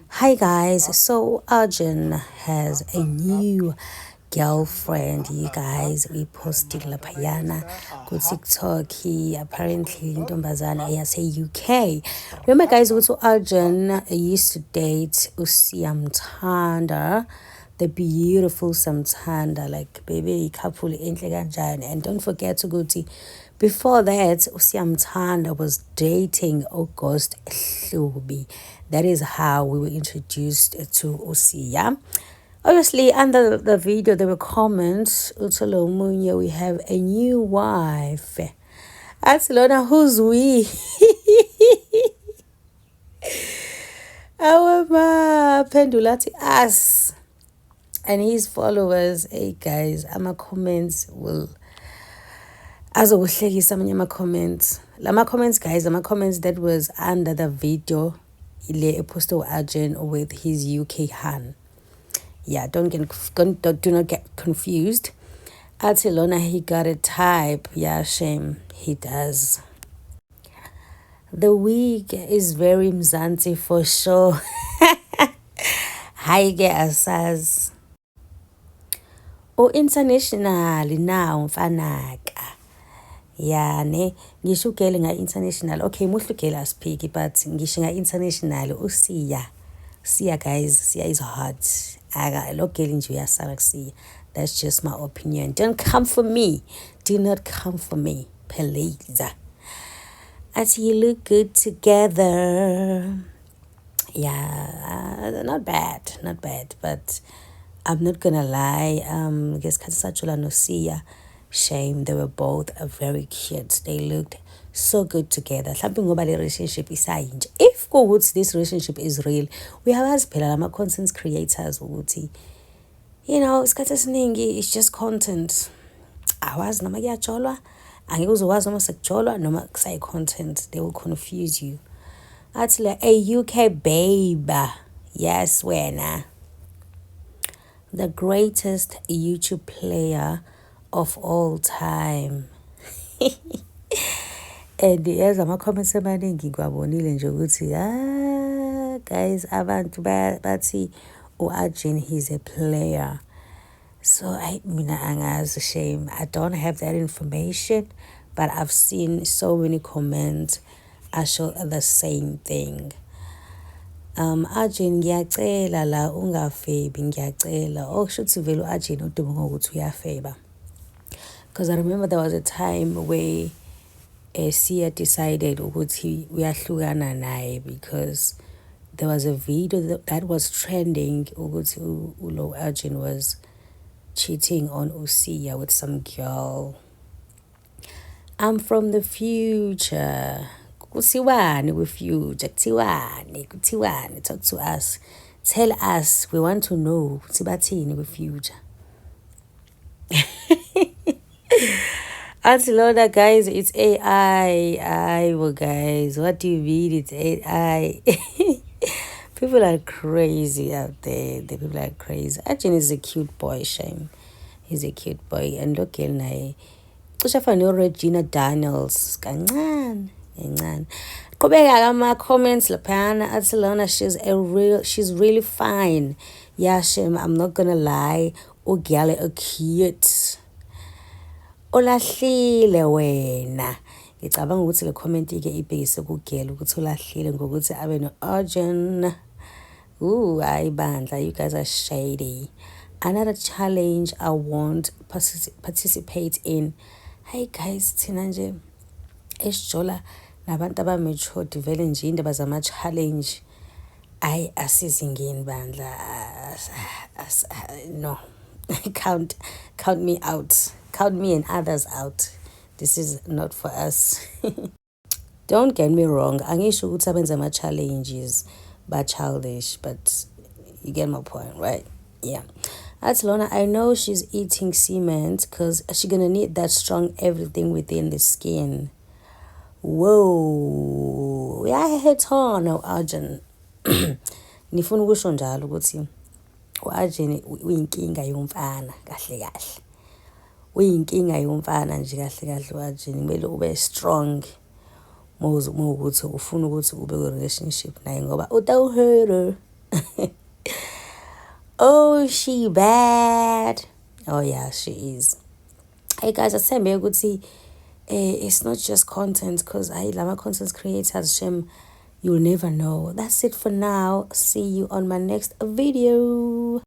Hi guys, so Arjun has a new girlfriend. You guys, we posted laphayana ku TikTok. He apparently intombazana yase UK. Remember guys, also Arjun used to date Usiyamthanda, the beautiful Samthanda, like baby couple enhle kanjani. And don't forget to go to before that, Usiyamthanda was dating August Hlubi. That is how we were introduced to Usiya. Obviously, under the video, there were comments. Utolo Munye, we have a new wife. Atsilona, who's we? Our pendulati us and his followers. Hey guys, ama comments will azokuhlekisa amanye ama-comments lama-comments guys ama-comments that was under the video ile eposted Arjun with his UK han. Yeah, do not get confused. Athi lona he got a type. Yeah, shame he does. The wig is very Mzansi for sure. Hayi ke asaz o international now mfanaka. Yeah, ne ngisho ugele nga-international. Okay, muhle ugele asiphiki but ngisho nga-international usiya. Siya guys, Siya is hot. Lo gele nje uyasala kusiya. That's just my opinion. Don't come for me. Do not come for me. Please. As you look good together. Yeah, not bad. Not bad. But I'm not gonna lie. Ngesikhathi sajula noSiya. Shame, they were both very cute. They looked so good together. Mhlawumbe ngoba le relationship isayinje. If kuwukuthi this relationship is real, uyawazi phela lama-content creators ukuthi isikhathi esiningi it's just content. Awazi noma kuyajolwa, angeke uzowazi noma sekujolwa noma kusayi-content. They will confuse you. Athi la a UK babe. Yes, wena. The greatest YouTube player of all time. And as ama-comments amaningi ngiwabonile nje ukuthi guys abantu bathi u-Arjun he's a player. So mina angazi, shame I don't have that information, but I've seen so many comments asho the same thing. Arjun ngiyacela la ungafebi, ngiyacela. Okusho ukuthi vele u-Arjun udume ngokuthi uyafeba. Because I remember there was a time where Siya decided ukuthi uyahlukana naye because there was a video that was trending ukuthi ulo Arjun was cheating on Usiya with some girl. I'm from the future. Kuthiwani with future? Kuthiwani? Talk to us. Tell us. We want to know. Kuthi bathini with future? Auntie Loda, guys, it's AI. Well, guys, what do you mean it's AI? People are crazy out there. The people are crazy. Arjun is a cute boy, shame. He's a cute boy. And look at naye. Cishe afana no-Regina Daniels. Kancane. Qhubeka ama-comments laphana athi lona she's really fine. Yeah, shame, I'm not gonna lie. Ugyale a cute. Olahlile wena. Ngicabanga ukuthi le comment ke ibhekise kugela ukuthi ulahlile ngokuthi abe no-Arjun. Hayi bandla, you guys are shady. Another challenge I won't participate in. Hey guys, thina nje esijola nabantu abamature vele nje indaba zama-challenge asizingeni bandla. No. count me out. Count me and others out. This is not for us. Don't get me wrong. Angisho ukuthi abenza ama-challenges ba-childish, but you get my point, right? Yeah. That's Lona. I know she's eating cement because she's gonna need that strong everything within the skin. Whoa. Yahethono Arjun. Nifuna ukusho njalo ukuthi u-Arjun uyinkinga yomfana kahle. Uyinkinga yomfana nje kahle u-Arjun. Kumele ube strong. Mawukuthi ufuna ukuthi ube kwi-relationship naye ngoba utawuhurt. Oh, she bad. Oh yeah, she is. Hey guys, asembe ukuthi it's not just content, because I lama content creators shem, you'll never know. That's it for now. See you on my next video.